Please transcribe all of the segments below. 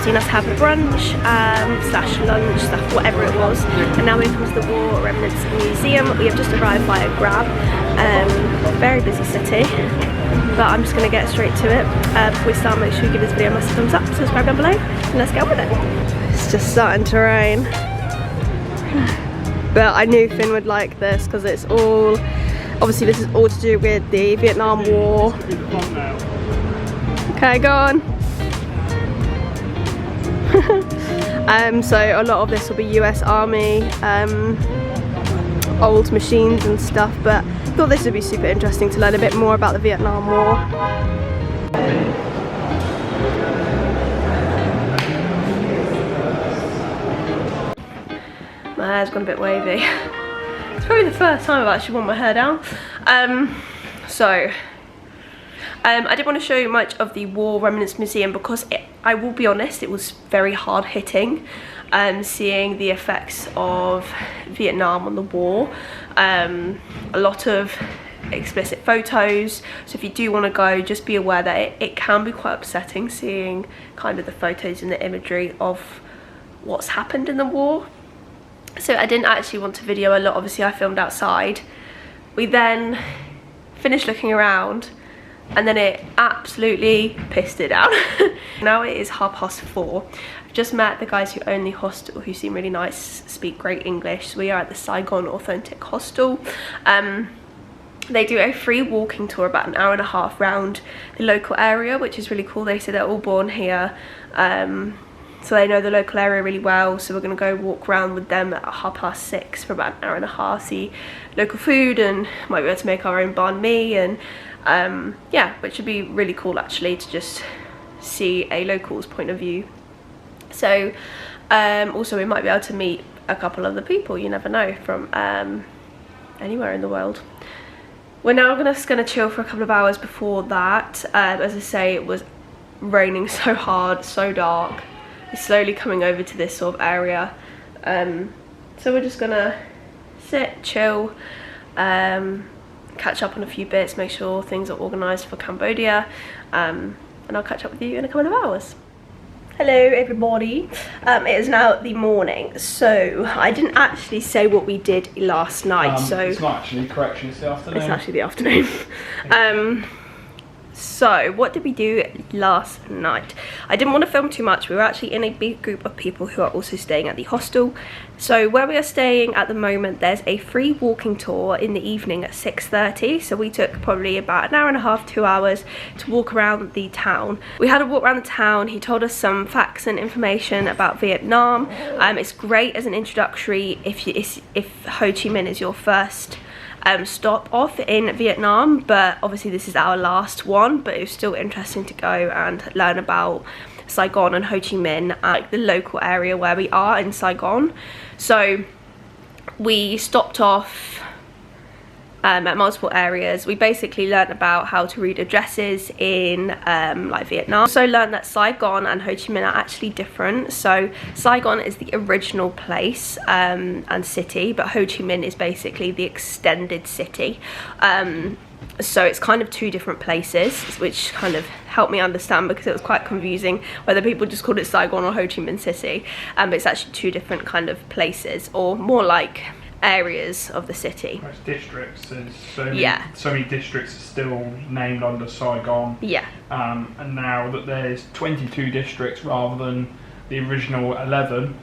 seen us have brunch slash lunch stuff, whatever it was. And now here comes the War Remnants Museum. We have just arrived via Grab. Very busy city, but I'm just going to get straight to it. Before we start, make sure you give this video a massive thumbs up, subscribe down below, and let's get on with it. It's just starting to rain. But I knew Finn would like this because it's all, obviously this is all to do with the Vietnam War. Okay, go on. So a lot of this will be US Army, old machines and stuff, but I thought this would be super interesting to learn a bit more about the Vietnam War. My hair's gone a bit wavy. It's probably the first time I've actually worn my hair down. I didn't want to show you much of the War Remnants Museum because I will be honest, it was very hard hitting seeing the effects of Vietnam on the war. A lot of explicit photos, so if you do want to go, just be aware that it can be quite upsetting seeing kind of the photos and the imagery of what's happened in the war. So I didn't actually want to video a lot. Obviously I filmed outside. We then finished looking around and then it absolutely pissed it down. Now it is 4:30. I've just met the guys who own the hostel, who seem really nice, speak great English. So we are at the Saigon Authentic Hostel. They do a free walking tour about an hour and a half round the local area, which is really cool. They say they're all born here, so they know the local area really well. So we're going to go walk around with them at 6:30 for about an hour and a half, see local food, and might be able to make our own banh mi, and yeah, which would be really cool actually to just see a local's point of view. So also we might be able to meet a couple other people, you never know, from anywhere in the world. We're now just going to chill for a couple of hours before that. As I say, it was raining so hard, so dark. It's slowly coming over to this sort of area. So we're just going to sit, chill, catch up on a few bits, make sure things are organised for Cambodia, and I'll catch up with you in a couple of hours. Hello everybody, it is now the morning, so I didn't actually say what we did last night, so it's not actually, correction, it's the afternoon. It's actually the afternoon. So what did we do last night? I didn't want to film too much. We were actually in a big group of people who are also staying at the hostel. So where we are staying at the moment, there's a free walking tour in the evening at 6:30. So we took probably about an hour and a half, 2 hours to walk around the town. We had a walk around the town. He told us some facts and information about Vietnam. It's great as an introductory if Ho Chi Minh is your first stop off in Vietnam, but obviously this is our last one, but it was still interesting to go and learn about Saigon and Ho Chi Minh, like the local area where we are in Saigon. So we stopped off at multiple areas. We basically learned about how to read addresses in like Vietnam. Also learned that Saigon and Ho Chi Minh are actually different. So Saigon is the original place and city, but Ho Chi Minh is basically the extended city. So it's kind of two different places, which kind of helped me understand because it was quite confusing whether people just called it Saigon or Ho Chi Minh City. But it's actually two different kind of places, or more like areas of the city. It's districts. There's so many districts are still named under Saigon. Yeah. And now that there's 22 districts rather than the original 11.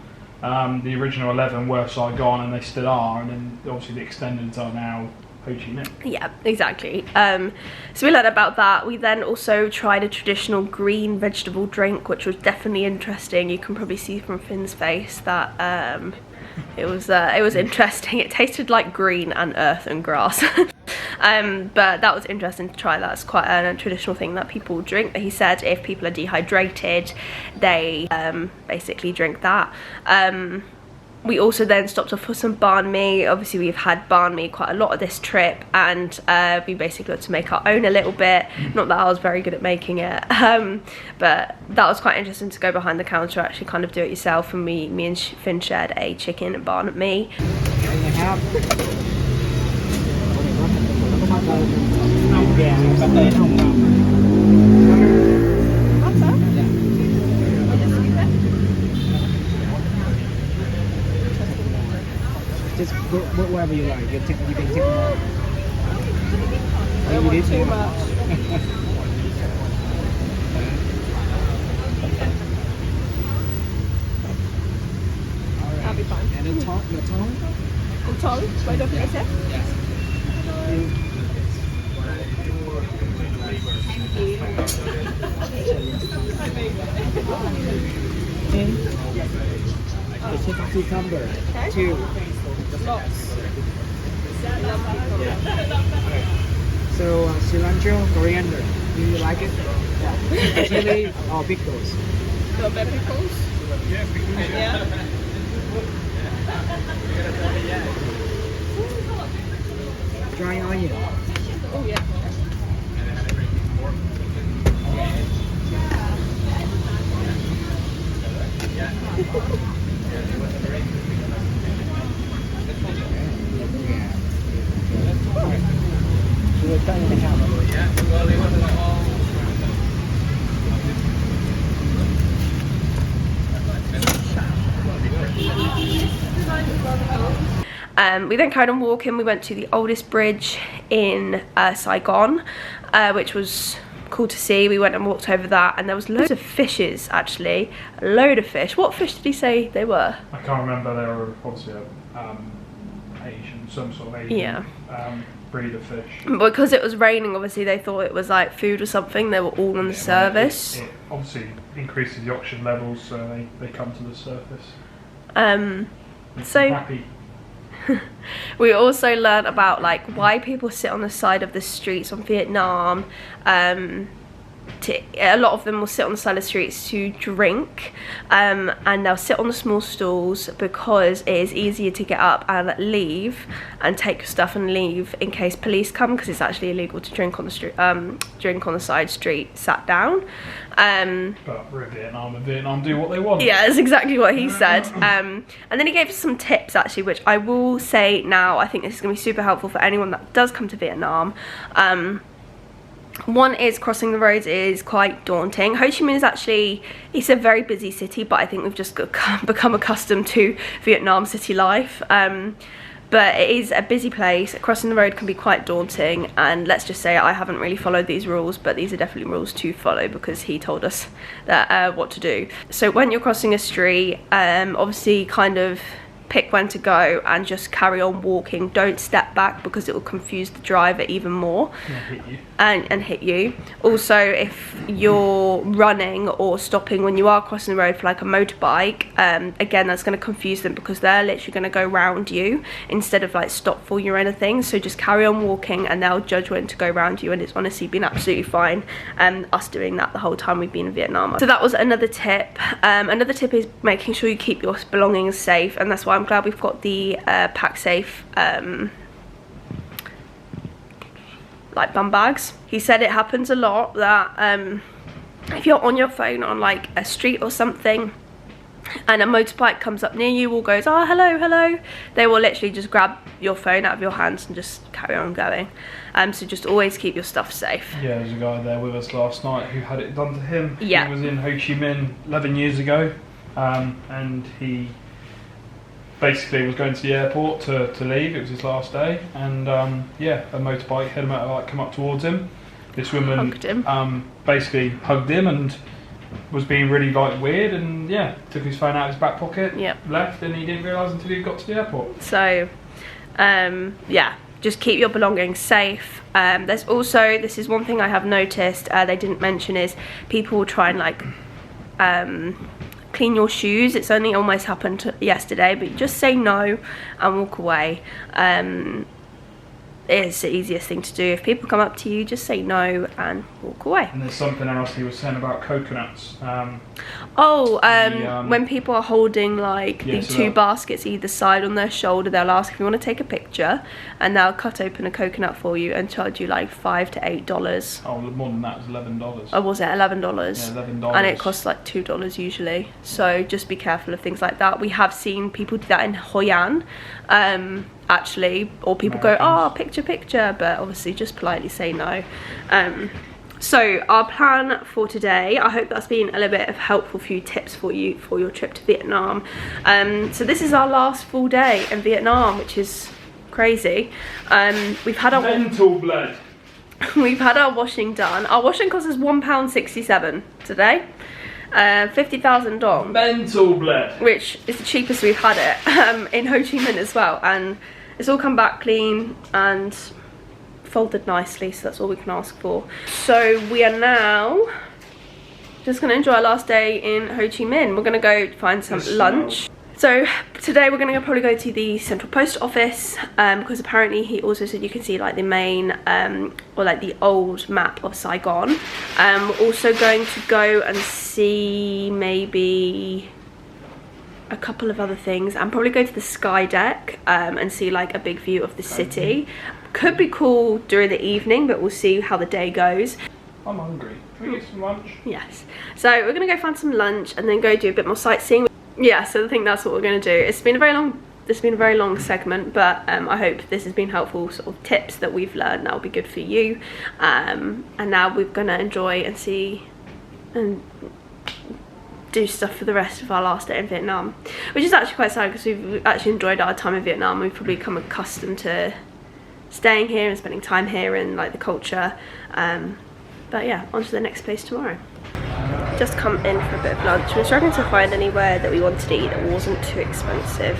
The original 11 were Saigon, and they still are, and then obviously the extendeds are now Ho Chi Minh. Yeah, exactly. So we learned about that. We then also tried a traditional green vegetable drink, which was definitely interesting. You can probably see from Finn's face that it was interesting. It tasted like green and earth and grass. But that was interesting to try. That's quite a traditional thing that people drink. He said if people are dehydrated, they basically drink that. We also then stopped off for some banh mi. Obviously we've had banh mi quite a lot of this trip, and we basically got to make our own a little bit. Not that I was very good at making it, but that was quite interesting to go behind the counter, actually kind of do it yourself. And me and Finn shared a chicken and banh mi. Just go wherever you like. You can take them all. I don't want too much. That'll be fine. And the tongue? The tongue? Right over there? Yes. The chicken cucumber. Okay. 2. Lots. So cilantro, coriander. Do you like it? Yeah. Chili or pickles? Got better pickles? Yeah. Dry onion. Oh yeah. We then carried on walking. We went to the oldest bridge in Saigon, which was cool to see. We went and walked over that, and there was loads of fishes, actually. A load of fish. What fish did he say they were? I can't remember. They were obviously Asian, some sort of Asian breed of fish. Because it was raining, obviously they thought it was like food or something. They were all on the surface. It obviously increases the oxygen levels, so they come to the surface. So happy. we also learned about like why people sit on the side of the streets on Vietnam. A lot of them will sit on the side of the streets to drink, and they'll sit on the small stools because it is easier to get up and leave and take your stuff and leave in case police come, because it's actually illegal to drink on the street, drink on the side street sat down. But we're in Vietnam, and Vietnam do what they want. Yeah, that's exactly what he said. And then he gave us some tips actually, which I will say now, I think this is going to be super helpful for anyone that does come to Vietnam. One is crossing the roads is quite daunting. Ho Chi Minh is actually, it's a very busy city, but I think we've just become accustomed to Vietnam city life. But it is a busy place. Crossing the road can be quite daunting, and let's just say I haven't really followed these rules, but these are definitely rules to follow because he told us that what to do. So when you're crossing a street, obviously kind of pick when to go and just carry on walking. Don't step back because it will confuse the driver even more and hit you. Also, if you're running or stopping when you are crossing the road for like a motorbike, again, that's going to confuse them because they're literally going to go round you instead of like stop for you or anything. So just carry on walking and they'll judge when to go round you, and it's honestly been absolutely fine, us doing that the whole time we've been in Vietnam. So that was another tip. Another tip is making sure you keep your belongings safe, and that's why I'm glad we've got the pack safe like bum bags. He said it happens a lot that if you're on your phone on like a street or something and a motorbike comes up near you or goes, oh hello, they will literally just grab your phone out of your hands and just carry on going. So just always keep your stuff safe. Yeah, there's a guy there with us last night who had it done to him. Yeah. He was in Ho Chi Minh 11 years ago, and he basically was going to the airport to leave. It was his last day, and yeah, a motorbike had come up towards him. This woman hugged him. Basically hugged him and was being really like weird, and yeah, took his phone out of his back pocket, left, and he didn't realise until he got to the airport. So yeah, just keep your belongings safe. There's also, this is one thing I have noticed they didn't mention, is people will try and like clean your shoes. It's only almost happened yesterday, but just say no and walk away. It's the easiest thing to do. If people come up to you, just say no and walk away. And there's something else he was saying about coconuts. When people are holding like the two baskets either side on their shoulder, they'll ask if you want to take a picture, and they'll cut open a coconut for you and charge you like $5 to $8. Oh, more than that, it was $11. Oh, was it $11? Yeah, $11. And it costs like $2 usually. So just be careful of things like that. We have seen people do that in Hoi An, actually, or people go, oh, picture, but obviously just politely say no. So our plan for today, I hope that's been a little bit of helpful few tips for you for your trip to Vietnam. So this is our last full day in Vietnam, which is crazy. We've had our mental blood. We've had our washing done. Our washing cost us £1.67 today. 50,000 dong. Mental blood. Which is the cheapest we've had it in Ho Chi Minh as well, and it's all come back clean and folded nicely, so that's all we can ask for. So we are now just gonna enjoy our last day in Ho Chi Minh. We're gonna go find some lunch. So today we're gonna probably go to the Central Post Office because apparently he also said you can see like the main or like the old map of Saigon. We're also going to go and see maybe a couple of other things and probably go to the Skydeck and see like a big view of the city. Could be cool during the evening, but we'll see how the day goes. I'm hungry. Can we get some lunch? Yes. So we're gonna go find some lunch and then go do a bit more sightseeing. Yeah, so I think that's what we're gonna do. It's been a very long segment, but I hope this has been helpful sort of tips that we've learned that will be good for you. And now we're gonna enjoy and see and do stuff for the rest of our last day in Vietnam, which is actually quite sad because we've actually enjoyed our time in Vietnam. We've probably become accustomed to staying here and spending time here and like the culture. But yeah, on to the next place tomorrow. Just come in for a bit of lunch. We were struggling to find anywhere that we wanted to eat that wasn't too expensive.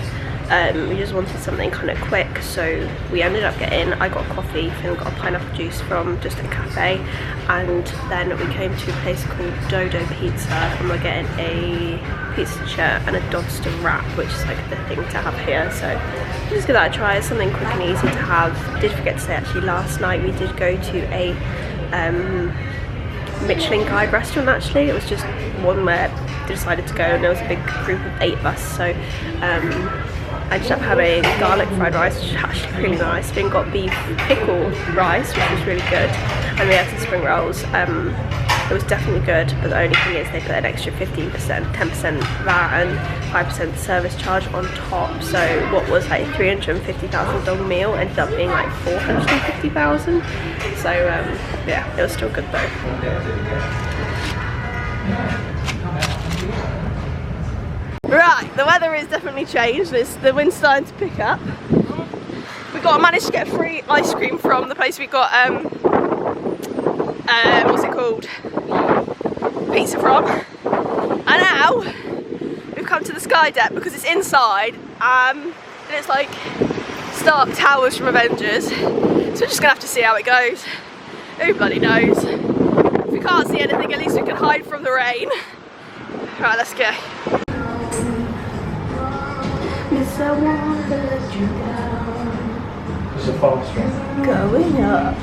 We just wanted something kind of quick, so we ended up getting, I got coffee, Finn got a pineapple juice from just a cafe, and then we came to a place called Dodo Pizza and we're getting a pizza shirt and a Dodster wrap, which is like the thing to have here, so we'll just give that a try. It's something quick and easy to have. I did forget to say actually last night we did go to a Michelin guide restaurant actually. It was just one where we decided to go and there was a big group of 8 of us, so I ended up having garlic fried rice, which is actually really nice. Then got beef pickle rice, which was really good, and we had some spring rolls. It was definitely good, but the only thing is they put an extra 15%, 10% VAT and 5% service charge on top. So what was like 350,000 dong meal ended up being like 450,000. So yeah, it was still good though. Right, the weather has definitely changed. The wind's starting to pick up. We managed to get free ice cream from the place we got what's it called? Pizza from. And now we've come to the Skydeck because it's inside and it's like Stark Towers from Avengers. So we're just gonna have to see how it goes. Who bloody knows? If we can't see anything, at least we can hide from the rain. Right, let's go. Miss, I want to let you down. It's a fast one. Going up.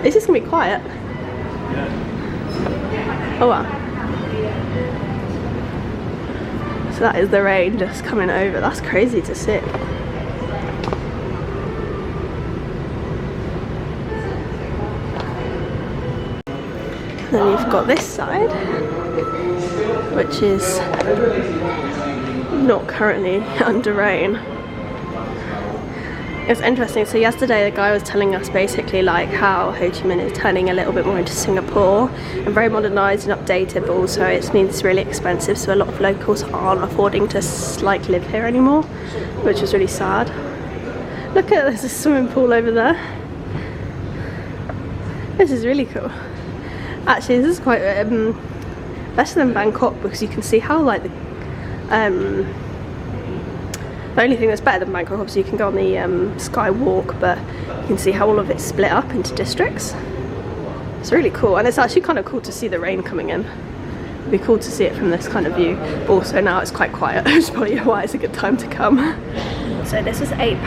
It's just gonna be quiet. Yeah. Oh wow. So that is the rain just coming over. That's crazy to see. Then you've got this side, which is not currently under rain. It's interesting, so yesterday the guy was telling us basically like how Ho Chi Minh is turning a little bit more into Singapore and very modernised and updated, but also it means it's really expensive, so a lot of locals aren't affording to like live here anymore, which is really sad. Look at, there's a swimming pool over there. This is really cool. Actually, this is quite better than Bangkok because you can see how like the only thing that's better than Bangkok, obviously you can go on the Sky Walk, but you can see how all of it's split up into districts. It's really cool, and it's actually kind of cool to see the rain coming in. It'd be cool to see it from this kind of view, but also now it's quite quiet, which is probably why it's a good time to come. So this was £8.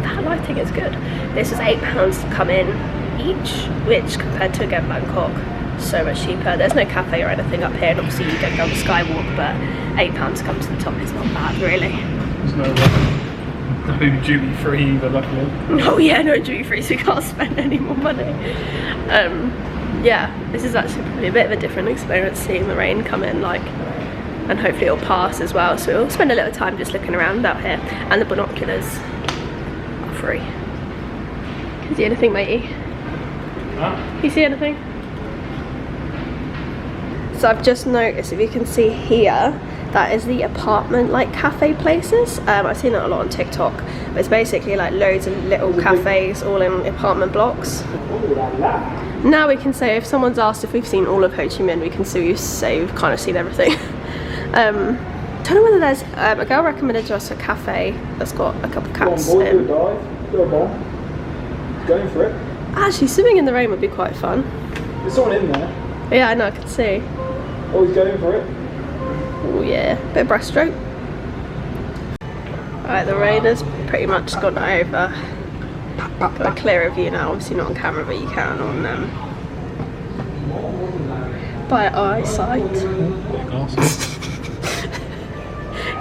That lighting is good. This was £8 to come in each, which compared to again Bangkok, so much cheaper. There's no cafe or anything up here, and obviously you don't go on the Sky Walk, but £8 to come to the top is not bad really. There's no duty free either, luckily. Oh yeah, no duty free, so you can't spend any more money. Yeah, this is actually probably a bit of a different experience seeing the rain come in. Like, and hopefully it'll pass as well, so we'll spend a little time just looking around out here. And the binoculars are free. Can you see anything, matey? Huh? Can you see anything? So I've just noticed, if you can see here, that is the apartment like cafe places. I've seen that a lot on TikTok, but it's basically like loads of little cafes all in apartment blocks. Now we can say, if someone's asked if we've seen all of Ho Chi Minh, we can say we've kind of seen everything. Don't know whether there's a girl recommended to us a cafe that's got a couple of cats in. Going for it. Actually, swimming in the rain would be quite fun. There's someone in there. Yeah, I know, I can see. Oh, he's going for it. Oh yeah, bit of breaststroke. Alright, the rain has pretty much gone over. Got a clearer view now, obviously not on camera, but you can on by eyesight. He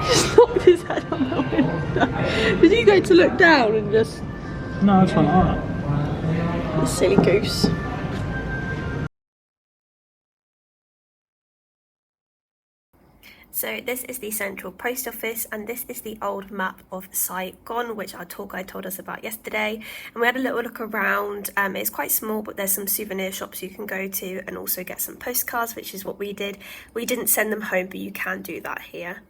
just knocked his head on the window. Did you go to look down and just... No, it's fine. You silly goose. So this is the central post office, and this is the old map of Saigon, which our tour guide told us about yesterday. And we had a little look around. It's quite small, but there's some souvenir shops you can go to and also get some postcards, which is what we did. We didn't send them home, but you can do that here.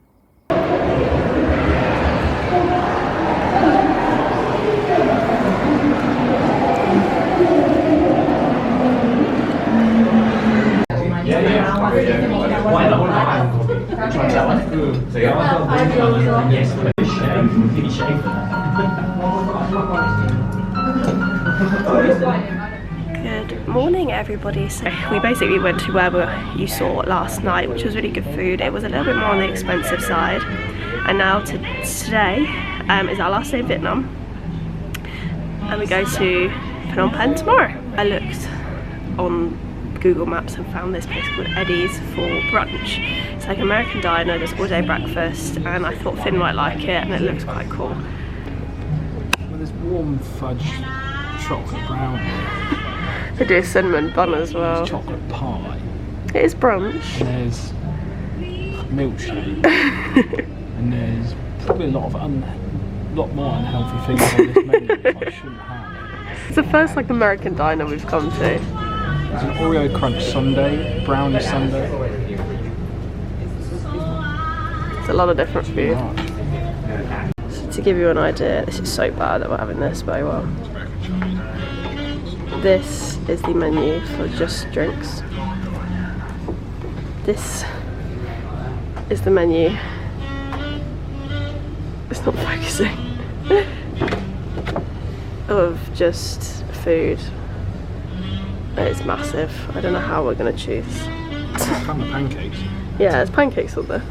Good morning, everybody. So we basically went to where you saw last night, which was really good food. It was a little bit more on the expensive side, and now today is our last day in Vietnam, and we go to Phnom Penh tomorrow. I looked on Google Maps and found this place called Ellie's for brunch. It's like an American diner, there's all day breakfast, and I thought Finn might like it, and it looks quite cool. Well, there's warm fudge chocolate brownie. They do a cinnamon bun as well. There's chocolate pie. It is brunch. There's milkshake. And there's probably a lot more unhealthy things on this menu that I shouldn't have. It's the first like American diner we've come to. There's an Oreo crunch sundae, brownie sundae. It's a lot of different food. So to give you an idea, this is so bad that we're having this, but well. This is the menu for just drinks. This is the menu. It's not focusing. Of just food. It's massive. I don't know how we're gonna choose. I found the pancakes. Yeah, there's pancakes on there.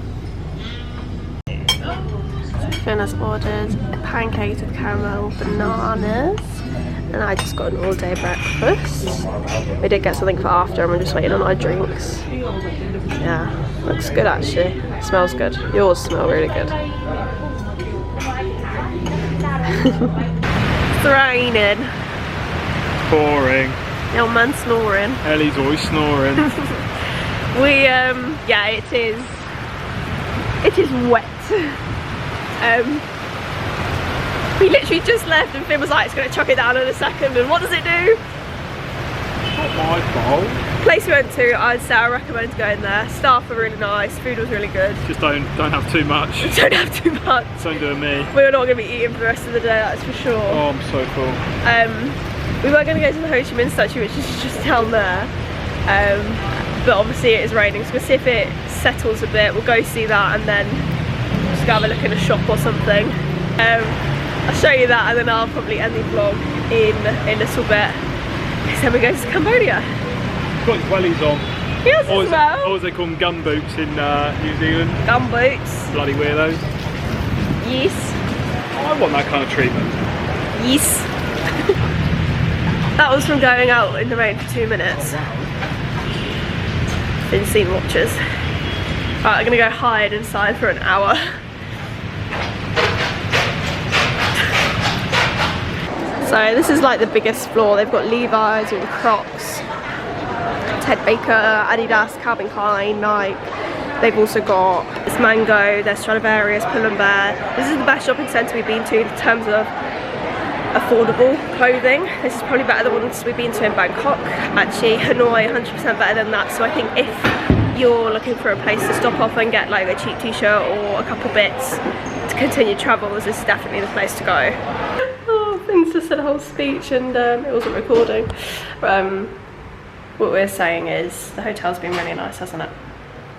So Finn has ordered pancakes with caramel bananas, and I just got an all-day breakfast. We did get something for after, and we're just waiting on our drinks. Yeah, looks good actually. Smells good. Yours smell really good. It's raining. Boring. Your man snoring. Ellie's always snoring. Yeah, it is wet. We literally just left and Finn was like, it's going to chuck it down in a second, and what does it do? Not my fault. Place we went to, I'd say I recommend going there. Staff were really nice, food was really good. Just don't have too much. Don't have too much. Don't do me. We're not going to be eating for the rest of the day, that's for sure. Oh, I'm so full. We were going to go to the Ho Chi Minh statue, which is just down there. But obviously it is raining, so we'll see if it settles a bit. We'll go see that and then just go have a look in a shop or something. I'll show you that, and then I'll probably end the vlog in a little bit. So then we go to Cambodia. Got your wellies on. Yes, as well. Or as they call them, gum boots in New Zealand. Gum boots. Bloody weirdos. Yes. I want that kind of treatment. Yes. That was from going out in the rain for 2 minutes. Been scene watchers. Right, I'm gonna go hide inside for an hour. So this is like the biggest floor. They've got Levi's, all the Crocs, Ted Baker, Adidas, Calvin Klein, Nike. They've also got this Mango, there's Stradivarius, Pull&Bear. This is the best shopping centre we've been to in terms of affordable clothing. This is probably better than the ones we've been to in Bangkok. Actually, Hanoi, 100% better than that. So I think if you're looking for a place to stop off and get like a cheap t-shirt or a couple bits to continue travels, this is definitely the place to go. Oh, Finn's just said a whole speech and it wasn't recording. What we're saying is the hotel's been really nice, hasn't it?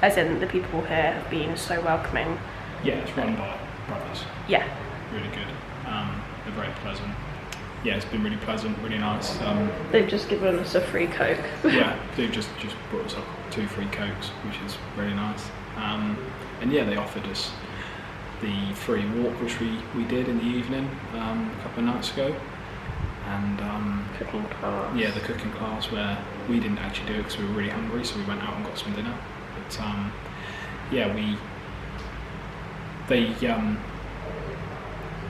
As in, the people here have been so welcoming. Yeah, it's run by brothers. Yeah. Really good. They're very pleasant. Yeah, it's been really pleasant, really nice. They've just given us a free Coke. Yeah, they've just brought us up 2 free Cokes, which is really nice. And yeah, they offered us the free walk, which we did in the evening a couple of nights ago. And cooking class. Yeah, the cooking class, where we didn't actually do it because we were really hungry, so we went out and got some dinner. But yeah,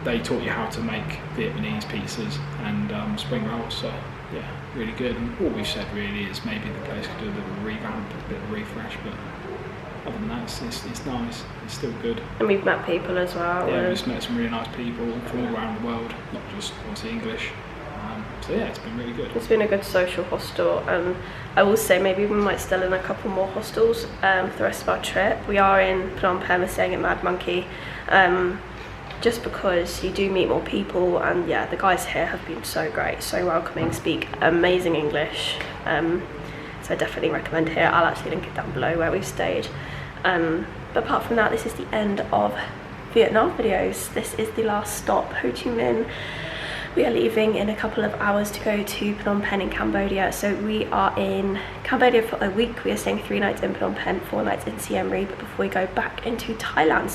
they taught you how to make Vietnamese pizzas and spring rolls, so yeah, really good. And all we've said really is maybe the place could do a bit of a revamp, a bit of a refresh, but other than that, it's nice, it's still good. And we've met people as well. Yeah, we've met some really nice people from all around the world, not just obviously English. So yeah, it's been really good. It's been a good social hostel, and I will say maybe we might still in a couple more hostels for the rest of our trip. We are in Phnom Penh, we're staying at Mad Monkey, just because you do meet more people, and yeah, the guys here have been so great, so welcoming, speak amazing English, so I definitely recommend here. I'll actually link it down below where we've stayed. But apart from that, this is the end of Vietnam videos. This is the last stop, Ho Chi Minh. We are leaving in a couple of hours to go to Phnom Penh in Cambodia. So we are in Cambodia for a week. We are staying 3 nights in Phnom Penh, 4 nights in Siem Reap before we go back into Thailand.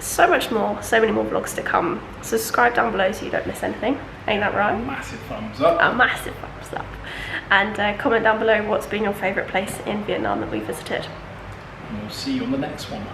So much more, so many more vlogs to come. Subscribe down below so you don't miss anything. Ain't that right? Massive thumbs up. A massive thumbs up. And comment down below what's been your favourite place in Vietnam that we visited. And we'll see you on the next one.